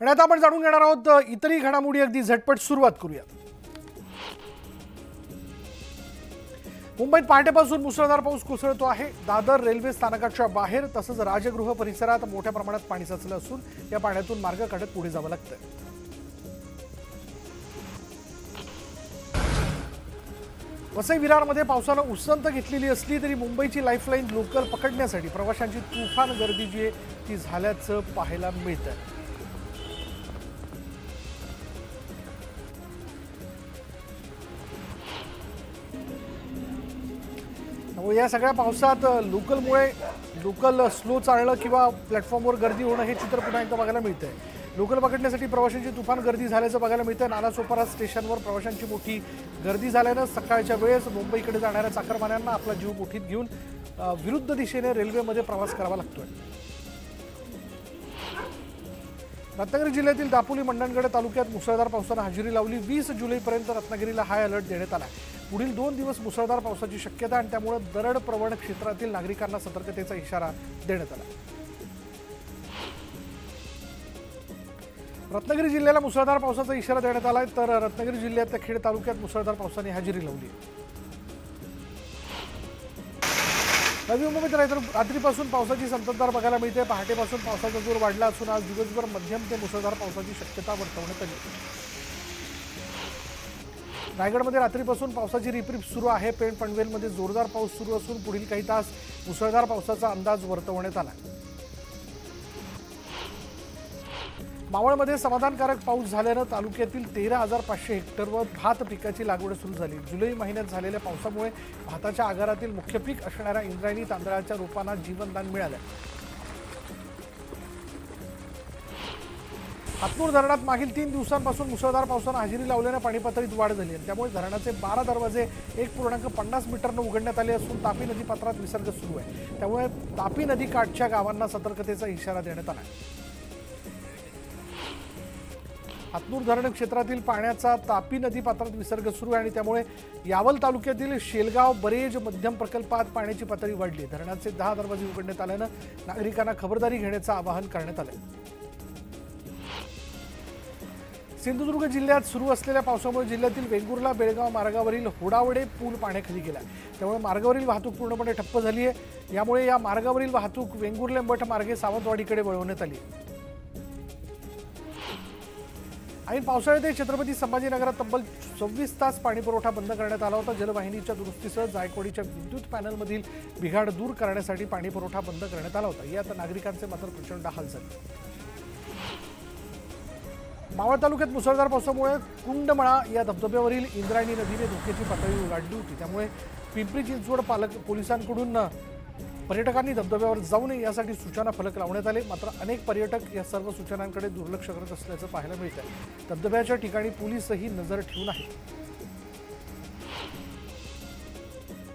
आणि आता आपण जाणून घेणार आहोत इतरही घडामोडी अगदी झटपट सुरुवात करूयात। मुंबईत पहाटेपासून मुसळधार पाऊस कोसळतो आहे। दादर रेल्वे स्थानकाच्या बाहेर तसंच राजगृह परिसरात मोठ्या प्रमाणात पाणी साचलं असून या पाण्यातून मार्ग काढत पुढे जावं लागतं। वसई विरारमध्ये पावसानं उसंत घेतलेली असली तरी मुंबईची लाईफलाईन लोकल पकडण्यासाठी प्रवाशांची तुफान गर्दी जी आहे ती झाल्याचं पाहायला मिळतं। या सगळ्या पावसात लोकल स्लो चालणं किंवा प्लॅटफॉर्मवर गर्दी होणं हे चित्र पुन्हा एकदा बघायला मिळतंय। लोकल पकडण्यासाठी प्रवाशांची तुफान गर्दी झाल्याचं बघायला मिळतंय। नालासोपारा स्टेशनवर प्रवाशांची मोठी गर्दी झाल्यानं सकाळच्या वेळेस मुंबईकडे जाणाऱ्या चाकरमान्यांना आपला जीव मुठीत घेऊन विरुद्ध दिशेने रेल्वेमध्ये प्रवास करावा लागतोय। रत्नागिरी जिल्ह्यातील दापोली मंडणगड तालुक्यात मुसळधार पावसानं हजेरी लावली। 20 जुलैपर्यंत रत्नागिरीला हाय अलर्ट देण्यात आला। पुढील 2 दिवस मुसळधार पावसाची शक्यता आणि त्यामुळे दरड प्रवण क्षेत्रातील नागरिकांना सतर्कतेचा इशारा देण्यात आला। रत्नागिरी जिल्ह्याला मुसळधार पावसाचा इशारा देण्यात आलाय तर रत्नागिरी जिल्ह्यातल्या खेड तालुक्यात मुसळधार पावसाने हजेरी लावली आहे। नवी मुंबईत रात्रीपासून पावसाची संततधार बघायला मिळते। पहाटेपासून पावसाचा जोर वाढला असून आज दिवसभर मध्यम ते मुसळधार पावसाची शक्यता वर्तवण्यात आली। रायगडमध्ये रात्रीपासून पावसाची रिपरिप सुरू आहे। पेण पनवेलमध्ये जोरदार पाऊस सुरू असून पुढील काही तास मुसळधार पावसाचा अंदाज वर्तवण्यात आला। मावळमध्ये समाधानकारक पाऊस झाल्यानं तालुक्यातील 13,500 हेक्टरवर भात पिकाची लागवड सुरू झाली। जुलै महिन्यात झालेल्या पावसामुळे भाताच्या आगारातील मुख्य पीक असणाऱ्या इंद्रायणी तांदळाच्या रोपांना जीवनदान मिळालं। हातनूर धरणात मागील 3 दिवसांपासून मुसळधार पावसानं हजेरी लावल्यानं पाणी पातळीत वाढ झाली आहे। त्यामुळे धरणाचे 12 दरवाजे 1.50 मीटरनं उघडण्यात आले असून तापी नदी पात्रात विसर्ग सुरू आहे। त्यामुळे तापी नदी काठच्या गावांना सतर्कतेचा इशारा देण्यात आला आहे। हातनूर धरण क्षेत्रातील पाण्याचा तापी नदी पात्रात विसर्ग सुरू आहे आणि त्यामुळे यावल तालुक्यातील शेलगाव बरेज मध्यम प्रकल्पात पाण्याची पातळी वाढली। धरणाचे 10 दरवाजे उघडण्यात आल्यानं नागरिकांना खबरदारी घेण्याचं आवाहन करण्यात आलं। सिंधुदुर्ग जिल्ह्यात सुरू असलेल्या पावसामुळे जिल्ह्यातील वेंगुर्ला बेळगाव मार्गावरील होडावडे पूल पाण्याखाली गेला। त्यामुळे मार्गावरील वाहतूक पूर्णपणे ठप्प झाली आहे। यामुळे या मार्गावरील वाहतूक वेंगुर्ले मठ मार्गे सावंतवाडीकडे वळवण्यात आली। ऐन पावसाळ्यात छत्रपती संभाजीनगरात तब्बल 24 तास पाणी पुरवठा बंद करण्यात आला होता। जलवाहिनीच्या दुरुस्तीसह जायकवाडीच्या विद्युत पॅनलमधील बिघाड दूर करण्यासाठी पाणी पुरवठा बंद करण्यात आला होता। यात नागरिकांचे मात्र प्रचंड हाल झाले। मावळ तालुक्यात मुसळधार पावसामुळे कुंडमळा या धबधब्यावरील इंद्रायणी नदीने धोक्याची पातळी ओलांडली होती। त्यामुळे पिंपरी चिंचवड पोलिसांकडून पर्यटकांनी धबधब्यावर जाऊ नये यासाठी सूचना फलक लावण्यात आले। मात्र अनेक पर्यटक या सर्व सूचनांकडे दुर्लक्ष करत असल्याचं पाहायला मिळतं। धबधब्याच्या ठिकाणी पोलीसही नजर ठेवून आहेत।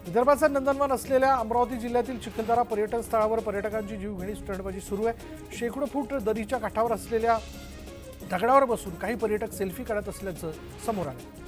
विदर्भाचा नंदनवन असलेल्या अमरावती जिल्ह्यातील चिखलदरा पर्यटन स्थळावर पर्यटकांची जीवघेणी स्टंटबाजी सुरू आहे। शेकडो फूट दरीच्या काठावर असलेल्या दगडावर बसून काही पर्यटक सेल्फी काढत असल्याचं समोर आलं।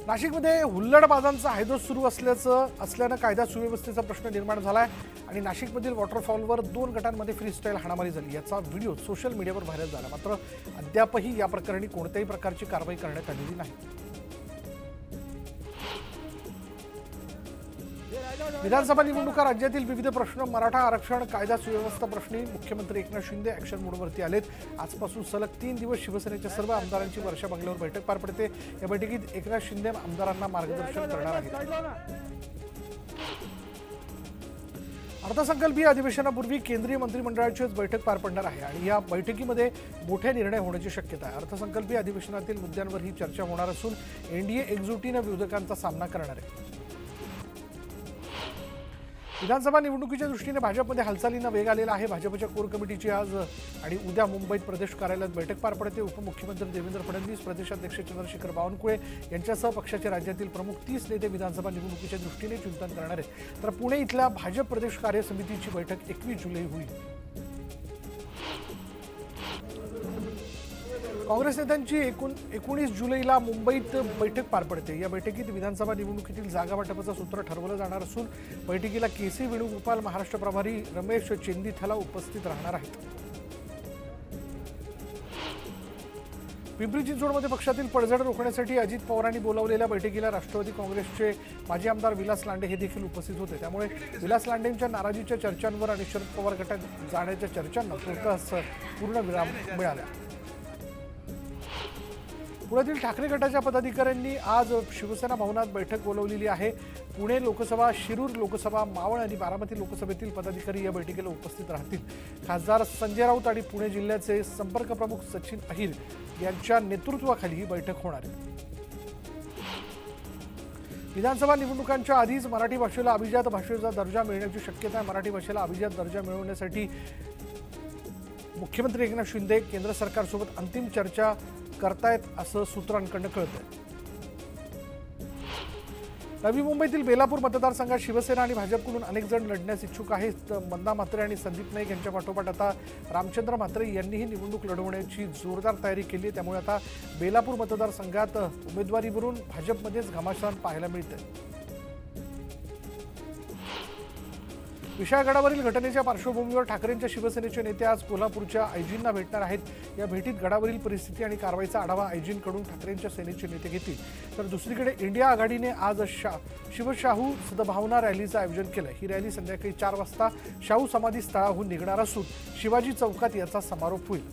नाशिकमध्ये हुल्लडबाजांचा हैदोस सुरू असल्यानं कायदा सुव्यवस्थेचा प्रश्न निर्माण झालाय आणि नाशिकमधील वॉटरफॉलवर 2 गटांमध्ये फ्रीस्टाईल हाणामारी झाली। याचा व्हिडिओ सोशल मीडियावर व्हायरल झाला। मात्र अद्यापही या प्रकरणी कोणत्याही प्रकारची कारवाई करण्यात आलेली नाही। विधानसभा निवडणुका राज्यातील विविध प्रश्न मराठा आरक्षण कायदा सुव्यवस्था प्रश्नी मुख्यमंत्री एकनाथ शिंदे ॲक्शन मोडवरती आलेत। आजपासून सलग 3 दिवस शिवसेनेच्या सर्व आमदारांची वर्षा बंगल्यावर बैठक पार पडते। या बैठकीत एकनाथ शिंदे आमदारांना मार्गदर्शन करणार आहेत। अर्थसंकल्पीय अधिवेशनापूर्वी केंद्रीय मंत्रिमंडळाची बैठक पार पडणार आहे आणि या बैठकीमध्ये मोठे निर्णय होण्याची शक्यता आहे। अर्थसंकल्पीय अधिवेशनातील मुद्द्यांवर ही चर्चा होणार असून एनडीए एकजुटीने विरोधकांचा सामना करणार आहे। विधानसभा निवडणुकीच्या दृष्टीने भाजपमध्ये हालचालींना वेग आलेला आहे। भाजपच्या कोर कमिटीची आज आणि उद्या मुंबईत प्रदेश कार्यालयात बैठक पार पडते। उपमुख्यमंत्री देवेंद्र फडणवीस, प्रदेशाध्यक्ष चंद्रशेखर बावनकुळे यांच्यासह पक्षाचे राज्यातील प्रमुख 30 नेते विधानसभा निवडणुकीच्या दृष्टीने चिंतन करणार आहेत। तर पुणे इथल्या भाजप प्रदेश कार्य समितीची बैठक 21 जुलै होईल। काँग्रेस नेत्यांची 19 जुलैला मुंबईत बैठक पार पडते। या बैठकीत विधानसभा निवडणुकीतील जागा वाटपाचं सूत्र ठरवलं जाणार असून बैठकीला केसी वेणुगोपाल, महाराष्ट्र प्रभारी रमेश चेन्नीथला उपस्थित राहणार आहेत। पिंपरी चिंचवडमध्ये पक्षातील पडझड रोखण्यासाठी अजित पवारांनी बोलावलेल्या बैठकीला राष्ट्रवादी काँग्रेसचे माजी आमदार विलास लांडे हे देखील उपस्थित होते। त्यामुळे विलास लांडेंच्या नाराजीच्या चर्चांवर आणि शरद पवार गटात जाण्याच्या चर्चांना तुर्तास पूर्णविराम मिळाला। पुण्यातील ठाकरे गटाच्या पदाधिकाऱ्यांनी आज शिवसेना भवनात बैठक बोलावलेली आहे। पुणे लोकसभा, शिरूर लोकसभा, मावळ आणि बारामती लोकसभेतील पदाधिकारी या बैठकीला उपस्थित राहतील। खासदार संजय राऊत आणि पुणे जिल्ह्याचे संपर्क प्रमुख सचिन अहिर यांच्या नेतृत्वाखाली ही बैठक होणार आहे। विधानसभा निवडणुकांच्या आधीच मराठी भाषेला अभिजात भाषेचा दर्जा मिळण्याची शक्यता आहे। मराठी भाषेला अभिजात दर्जा मिळवण्यासाठी मुख्यमंत्री एकनाथ शिंदे केंद्र सरकारसोबत अंतिम चर्चा करतायत असं सूत्रांकडून कळतंय। नवी मुंबईतील बेलापूर मतदारसंघात शिवसेना आणि भाजपकडून अनेक जण लढण्यास इच्छुक आहेत। मंदा म्हात्रे आणि संदीप नाईक यांच्या पाठोपाठ आता रामचंद्र म्हात्रे यांनीही निवडणूक लढवण्याची जोरदार तयारी केली आहे। त्यामुळे आता बेलापूर मतदारसंघात उमेदवारीवरून भाजपमध्येच घमासान पाहायला मिळतंय। विशाळगडावरील घटनेच्या पार्श्वभूमीवर ठाकरेंच्या शिवसेनेचे नेते आज कोल्हापूरच्या आयजींना भेटणार आहेत। या भेटीत गडावरील परिस्थिती आणि कारवाईचा आढावा आयजींकडून ठाकरेंच्या सेनेचे नेते घेतील। तर दुसरीकडे इंडिया आघाडीने आज शिवशाहू सद्भावना रॅलीचं आयोजन केलं। ही रॅली संध्याकाळी 4 वाजता शाहू समाधी स्थळाहून निघणार असून शिवाजी चौकात याचा समारोप होईल।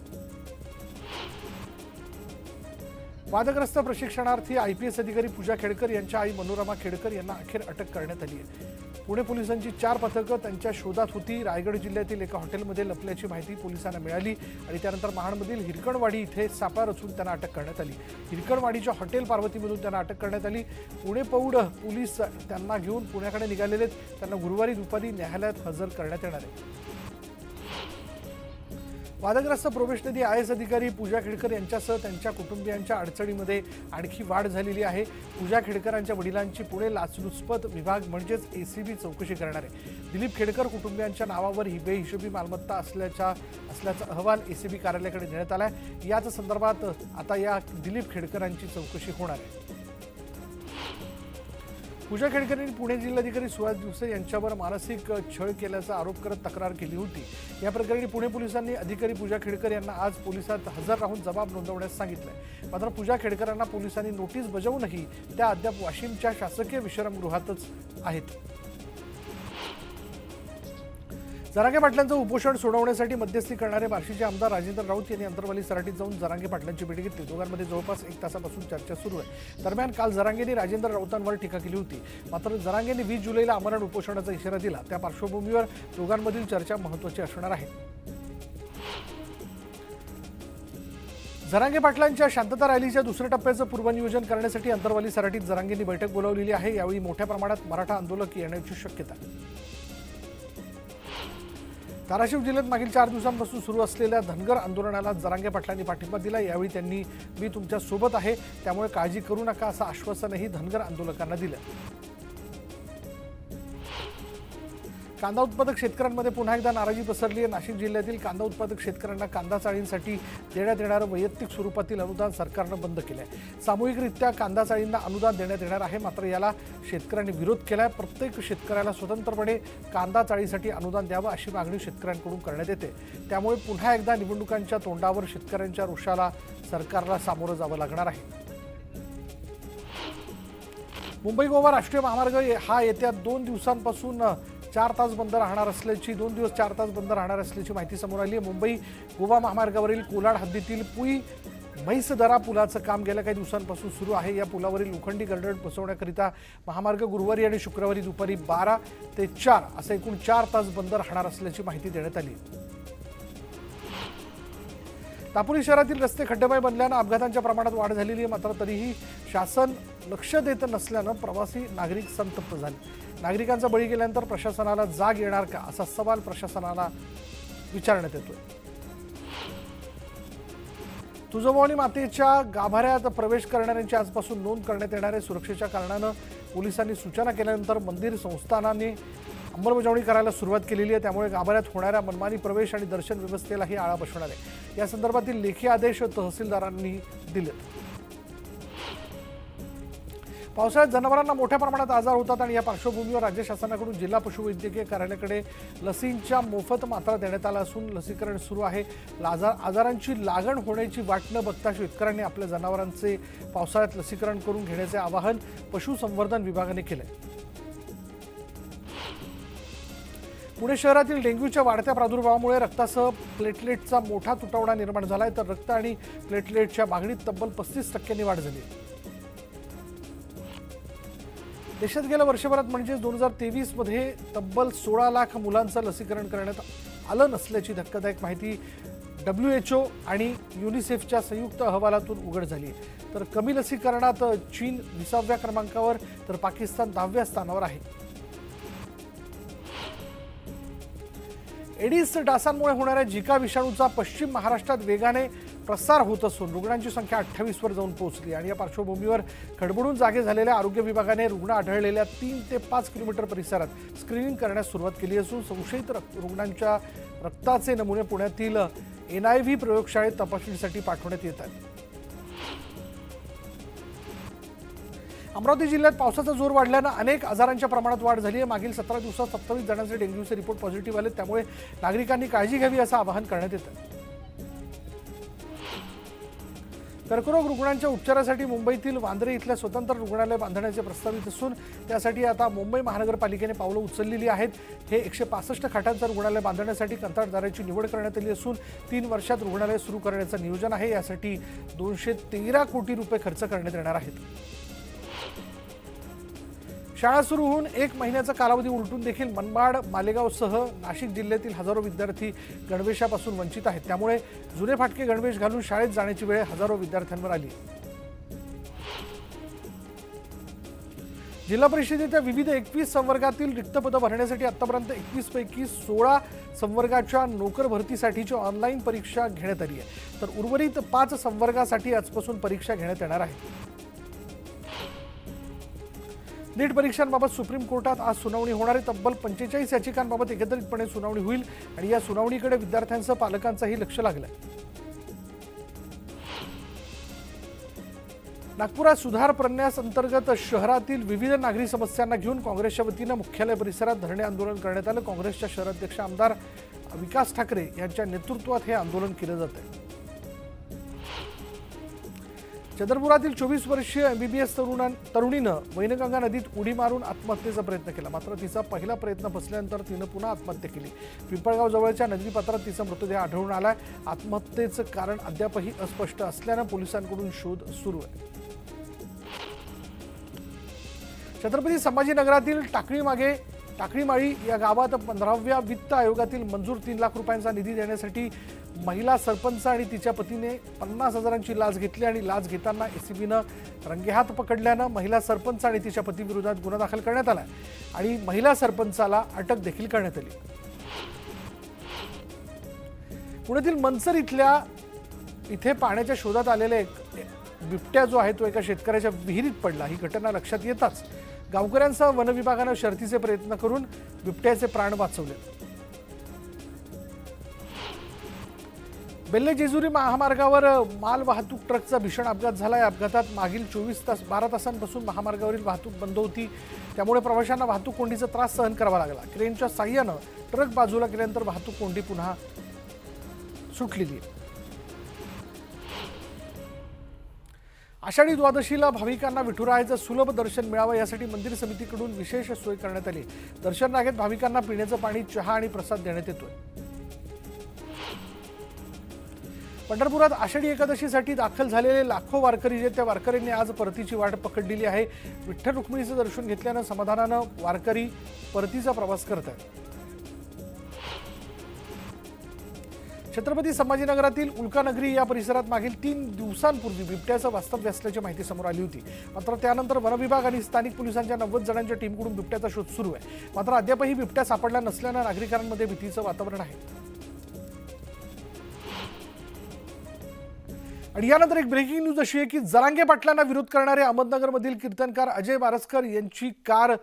वादग्रस्त प्रशिक्षणार्थी IPS अधिकारी पूजा खेडकर यांच्या आई मनोरमा खेडकर यांना अखेर अटक करण्यात आली आहे। पुणे पोलिसांची 4 पथकं त्यांच्या शोधात होती। रायगड जिल्ह्यातील एका हॉटेलमध्ये लपल्याची माहिती पोलिसांना मिळाली आणि त्यानंतर महाडमधील हिरकणवाडी इथे सापळा रचून त्यांना अटक करण्यात आली। हिरकणवाडीच्या हॉटेल पार्वतीमधून त्यांना अटक करण्यात आली। पुणे पौड पोलीस त्यांना घेऊन पुण्याकडे निघालेले त्यांना गुरुवारी दुपारी न्यायालयात हजर करण्यात येणार आहे। वादग्रस्त प्रोबेशनरी IAS अधिकारी पूजा खेडकर यांच्यासह त्यांच्या कुटुंबियांच्या अडचणीमध्ये आणखी वाढ झालेली आहे। पूजा खेडकरांच्या वडिलांची पुणे लाचलुचपत विभाग म्हणजेच ACB चौकशी करणार आहे। दिलीप खेडकर कुटुंबियांच्या नावावर ही बेहिशोबी मालमत्ता असल्याचा अहवाल ACB कार्यालयाकडे देण्यात आला आहे। याच संदर्भात आता या दिलीप खेडकरांची चौकशी होणार आहे। पूजा खेडकर यांनी पुणे जिल्हाधिकारी सुहास दिवसे यांच्यावर मानसिक छळ केल्याचा आरोप करत तक्रार केली होती। या प्रकरणी पुणे पोलिसांनी अधिकारी पूजा खेडकर यांना आज पोलिसात हजर राहून जबाब नोंदवण्यास सांगितलंय। मात्र पूजा खेडकरांना पोलिसांनी नोटीस बजावूनही त्या अद्याप वाशिमच्या शासकीय विश्रामगृहातच आहेत। जरांगे पाटलांचं उपोषण सोडवण्यासाठी मध्यस्थी करणारे बार्शीचे आमदार राजेंद्र राऊत यांनी अंतरवाली सराटीत जाऊन जरांगे पाटलांची भेट घेतली। दोघांमध्ये जवळपास 1 तासापासून चर्चा सुरू आहे। दरम्यान काल जरांगेंनी राजेंद्र राऊतांवर टीका केली होती। मात्र जरांगेंनी 20 जुलैला आमरण उपोषणाचा इशारा दिला। त्या पार्श्वभूमीवर दोघांमधील चर्चा महत्त्वाची असणार आहे। जरांगे पाटलांच्या शांतता रॅलीच्या दुसऱ्या टप्प्याचं पूर्वनियोजन करण्यासाठी अंतरवाली सराटीत जरांगेंनी बैठक बोलावलेली आहे। यावेळी मोठ्या प्रमाणात मराठा आंदोलक येण्याची शक्यता आहे। धाराशिव जिल्ह्यात मागील 4 दिवसांपासून सुरू असलेल्या धनगर आंदोलनाला जरांगे पाटलांनी पाठिंबा दिला। यावेळी त्यांनी मी तुमच्या सोबत आहे त्यामुळे काळजी करू नका असं आश्वासनही धनगर आंदोलकांना दिलं। कांदा उत्पादक शेतकऱ्यांमध्ये पुन्हा एकदा नाराजी पसरली आहे। नाशिक जिल्ह्यातील कांदा उत्पादक शेतकऱ्यांना कांदा चाळींसाठी देण्यात येणारं वैयक्तिक स्वरूपातील अनुदान सरकारनं बंद केलं आहे। सामूहिकरित्या कांदा चाळींना अनुदान देण्यात येणार आहे, मात्र याला शेतकऱ्यांनी विरोध केला आहे। प्रत्येक शेतकऱ्याला स्वतंत्रपणे कांदा चाळीसाठी अनुदान द्यावं अशी मागणी शेतकऱ्यांकडून करण्यात येते। त्यामुळे पुन्हा एकदा निवडणुकांच्या तोंडावर शेतकऱ्यांच्या रोषाला सरकारला सामोरं जावं लागणार आहे। मुंबई गोवा राष्ट्रीय महामार्ग हा येत्या 2 दिवसांपासून 4 तास बंद राहणार असल्याची 2 दिवस 4 तास बंद राहणार असल्याची माहिती समोर आली आहे। मुंबई गोवा महामार्गावरील कोलाड हद्दीतील पुई म्हैसदरा पुलाचं काम गेल्या काही दिवसांपासून सुरू आहे। या पुलावरील लोखंडी गर्डर बसवण्याकरिता महामार्ग गुरुवारी आणि शुक्रवारी दुपारी 12 ते 4 असे एकूण 4 तास बंद राहणार असल्याची माहिती देण्यात आली। दापोली शहरातील रस्ते खड्डेमय बनल्यानं अपघातांच्या प्रमाणात वाढ झालेली आहे। मात्र तरीही शासन लक्ष देत नसल्यानं प्रवासी नागरिक संतप्त झाले। नागरिकांचा बळी गेल्यानंतर प्रशासनाला जाग येणार का असा सवाल प्रशासनाला विचारण्यात येतोय। तुळजाभवानी मातेच्या गाभाऱ्यात प्रवेश करणाऱ्यांची आजपासून नोंद करण्यात येणार आहे। सुरक्षेच्या कारणानं पोलिसांनी सूचना केल्यानंतर मंदिर संस्थानाने अंमलबजावणी करायला सुरुवात केलेली आहे। त्यामुळे गाभाऱ्यात होणाऱ्या मनमानी प्रवेश आणि दर्शन व्यवस्थेलाही आळा बसणार आहे। या संदर्भातील लेखी आदेश तहसीलदारांनी दिले। पावसाळ्यात जनावरांना मोठ्या प्रमाणात आजार होतात आणि या पार्श्वभूमीवर राज्य शासनाकडून जिल्हा पशुवैद्यकीय कार्यालयाकडे लसींच्या मोफत मात्रा देण्यात आल्या असून लसीकरण सुरू आहे। आजारांची लागण होण्याची वाट न बघता शेतकऱ्यांनी आपल्या जनावरांचे पावसाळ्यात लसीकरण करून घेण्याचे आवाहन पशुसंवर्धन विभागाने केले। पुणे शहरातील डेंग्यूच्या वाढत्या प्रादुर्भावामुळे रक्तासह प्लेटलेटचा मोठा तुटवडा निर्माण झालाय, तर रक्त आणि प्लेटलेटच्या मागणीत तब्बल 35% वाढ झाली। देशात गेल्या वर्षभरात म्हणजे 2023 मध्ये तब्बल 16 लाख मुलांचं लसीकरण करण्यात आलं नसल्याची धक्कादायक माहिती WHO आणि युनिसेफच्या संयुक्त अहवालातून उघड झाली आहे। तर कमी लसीकरणात चीन 20व्या क्रमांकावर तर पाकिस्तान 10व्या स्थानावर आहे। एडिस डासांमुळे होणाऱ्या झिका विषाणूचा पश्चिम महाराष्ट्रात वेगाने प्रसार होत असून रुग्णांची संख्या 28 वर जाऊन पोहोचली आणि या पार्श्वभूमीवर खडबडून जागे झालेल्या आरोग्य विभागाने रुग्ण आढळलेल्या 3 ते 5 किलोमीटर परिसरात स्क्रीनिंग करण्यास सुरुवात केली असून संशयित रुग्णांच्या रक्ताचे नमुने पुण्यातील NIV प्रयोगशाळेत तपासणीसाठी पाठवण्यात येत आहेत। अमरावती जिल्ह्यात पावसाचा जोर वाढल्याने अनेक आजारांच्या प्रमाणात वाढ झाली आहे। मागील 17 दिवसात 27 जणांचे डेंग्यूचे रिपोर्ट पॉझिटिव्ह आले, त्यामुळे नागरिकांनी काळजी घ्यावी असं आवाहन करण्यात येतं। कर्करोग रुग्णांच्या उपचारासाठी मुंबईतील वांद्रे इथल्या स्वतंत्र रुग्णालय बांधण्याचे प्रस्तावित असून त्यासाठी आता मुंबई महानगरपालिकेने पावलं उचललेली आहेत। हे 165 खाटांचं रुग्णालय बांधण्यासाठी कंत्राटदाराची निवड करण्यात आली असून 3 वर्षात रुग्णालय सुरू करण्याचं नियोजन आहे। यासाठी 213 कोटी रुपये खर्च करण्यात येणार आहेत। शाळा सुरू होऊन 1 महिन्याचा कालावधी उलटून देखील मनमाड, मालेगावसह नाशिक जिल्ह्यातील हजारो विद्यार्थी गणवेशापासून वंचित आहेत। त्यामुळे जुने फाटके गणवेश घालून शाळेत जाण्याची वेळ हजारो विद्यार्थ्यांवर आली। जिल्हा परिषदेच्या विविध 21 संवर्गातील रिक्त पदं भरण्यासाठी आतापर्यंत 21 पैकी 16 संवर्गाच्या नोकर भरतीसाठीची ऑनलाईन परीक्षा घेण्यात आली आहे, तर उर्वरित 5 संवर्गासाठी आजपासून परीक्षा घेण्यात येणार आहे। नीट परीक्षांबाबत सुप्रीम कोर्टात आज सुनावणी होणार आहे। तब्बल 45 याचिकांबाबत एकत्रितपणे सुनावणी होईल आणि या सुनावणीकडे विद्यार्थ्यांसह पालकांचंही लक्ष लागलंय। नागपुरात सुधार प्रन्यास अंतर्गत शहरातील विविध नागरी समस्यांना घेऊन काँग्रेसच्या वतीनं मुख्यालय परिसरात धरणे आंदोलन करण्यात आलं। काँग्रेसच्या शहराध्यक्ष आमदार विकास ठाकरे यांच्या नेतृत्वात हे आंदोलन केलं जात आहे। चंद्रपुरातील 24 वर्षीय MBBS तरुणीनं वैनगंगा नदीत उडी मारून आत्महत्येचा प्रयत्न केला, मात्र तिचा पहिला प्रयत्न फसल्यानंतर तिनं पुन्हा आत्महत्या केली। पिंपळगाव जवळच्या नदीपात्रात तिचा मृतदेह आढळून आलाय। आत्महत्येचं कारण अद्यापही अस्पष्ट असल्यानं पोलिसांकडून शोध सुरू आहे। छत्रपती संभाजीनगरातील टाकळीमाळी या गावात 15व्या वित्त आयोगातील मंजूर 3 लाख रुपयांचा निधी देण्यासाठी महिला सरपंच आणि तिच्या पतीने 50,000ची लाच घेतली आणि लाच घेताना ACBनं रंगेहात पकडल्यानं महिला सरपंच आणि तिच्या पतीविरोधात गुन्हा दाखल करण्यात आला आणि महिला सरपंचाला अटक देखील करण्यात आली। पुण्यातील मनसर इथे पाण्याच्या शोधात आलेले बिबट्या जो आहे तो एका शेतकऱ्याच्या विहिरीत पडला। ही घटना लक्षात येताच गावकऱ्यांसह वन विभागानं शर्थीचे प्रयत्न करून बिबट्याचे प्राण वाचवले। बेल्ले जेजुरी महामार्गावर माल वाहतूक ट्रकचा भीषण अपघात झाला। या अपघातात मागील 12 तासांपासून महामार्गावरील वाहतूक बंद होती, त्यामुळे प्रवाशांना वाहतूक कोंडीचा त्रास सहन करावा लागला। क्रेनच्या साहाय्यानं ट्रक बाजूला केल्यानंतर वाहतूक कोंडी पुन्हा सुटलेली आहे। आषाढी द्वादशीला भाविकांना विठुरायाचं सुलभ दर्शन मिळावं यासाठी मंदिर समितीकडून विशेष सोय करण्यात आली। दर्शन रांगेत भाविकांना पिण्याचं पाणी, चहा आणि प्रसाद देण्यात येतोय। पंढरपुरात आषाढी एकादशीसाठी दाखल झालेले लाखो वारकरी जे त्या वारकऱ्यांनी आज परतीची वाट पकडलेली आहे। विठ्ठल रुक्मिणीचं दर्शन घेतल्यानं समाधानानं वारकरी परतीचा प्रवास करतात। छत्रपती संभाजीनगरातील उल्कानगरी या परिसरात मागील 3 दिवसांपूर्वी बिबट्याचं वास्तव्य असल्याची माहिती समोर आली होती, मात्र त्यानंतर वन विभाग आणि स्थानिक पोलिसांच्या 90 जणांच्या टीमकडून बिबट्याचा शोध सुरू आहे। मात्र अद्यापही बिबट्या सापडला नसल्यानं नागरिकांमध्ये भीतीचं वातावरण आहे। आणि यानंतर एक ब्रेकिंग न्यूज अशी आहे की जरांगे पाटलांना विरोध करणारे अहमदनगरमधील कीर्तनकार अजय बारसकर यांची कार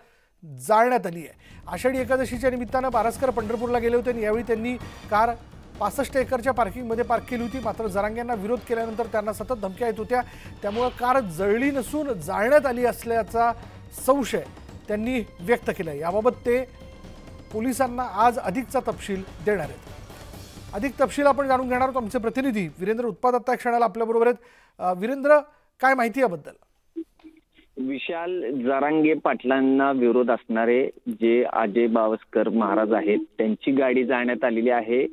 जाळण्यात आली आहे। आषाढी एकादशीच्या निमित्तानं बारसकर पंढरपूरला गेले होते आणि यावेळी त्यांनी कार 65 एकरच्या पार्किंगमध्ये पार्क केली होती। मात्र जरांगेंना विरोध केल्यानंतर त्यांना सतत धमक्या येत होत्या, त्यामुळे कार जळली नसून जाळण्यात आली असल्याचा संशय त्यांनी व्यक्त केला। याबाबत ते पोलिसांना आज अधिकचा तपशील देणार आहेत। अधिक तपशील आपण जाणून घेणार आहोत। आमचे प्रतिनिधी वीरेंद्र उत्पादत्ता क्षणाला आपल्याबरोबर आहेत। वीरेंद्र, काय माहिती याबद्दल? विशाल, जरांगे पाटलांना विरोध असणारे जे अजय बावस्कर महाराज आहेत त्यांची गाडी जाळण्यात आलेली आहे।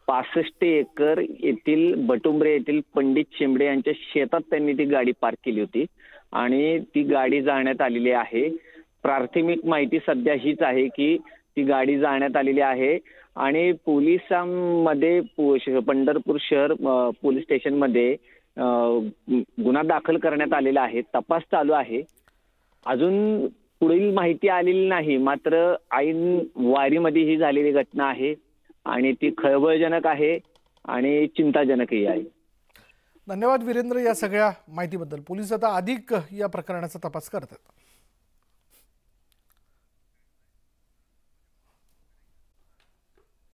65 एकर येथील बटुंबरे येथील पंडित शेंबडे यांच्या शेतात त्यांनी ती गाडी पार्क केली होती आणि ती गाडी जाळण्यात आलेली आहे। प्राथमिक माहिती सध्या हीच आहे की ती गाडी जाळण्यात आलेली आहे आणि पोलिसांमध्ये पंढरपूर शहर पोलीस स्टेशनमध्ये गुन्हा दाखल करण्यात आलेला आहे। तपास चालू आहे। अजून पुढील माहिती आलेली नाही, मात्र ऐन वारीमध्ये ही झालेली घटना आहे आणि ती खळबळजनक आहे आणि चिंताजनकही आहे। धन्यवाद वीरेंद्र या सगळ्या माहितीबद्दल। पोलीस आता अधिक या प्रकरणाचा तपास करतात।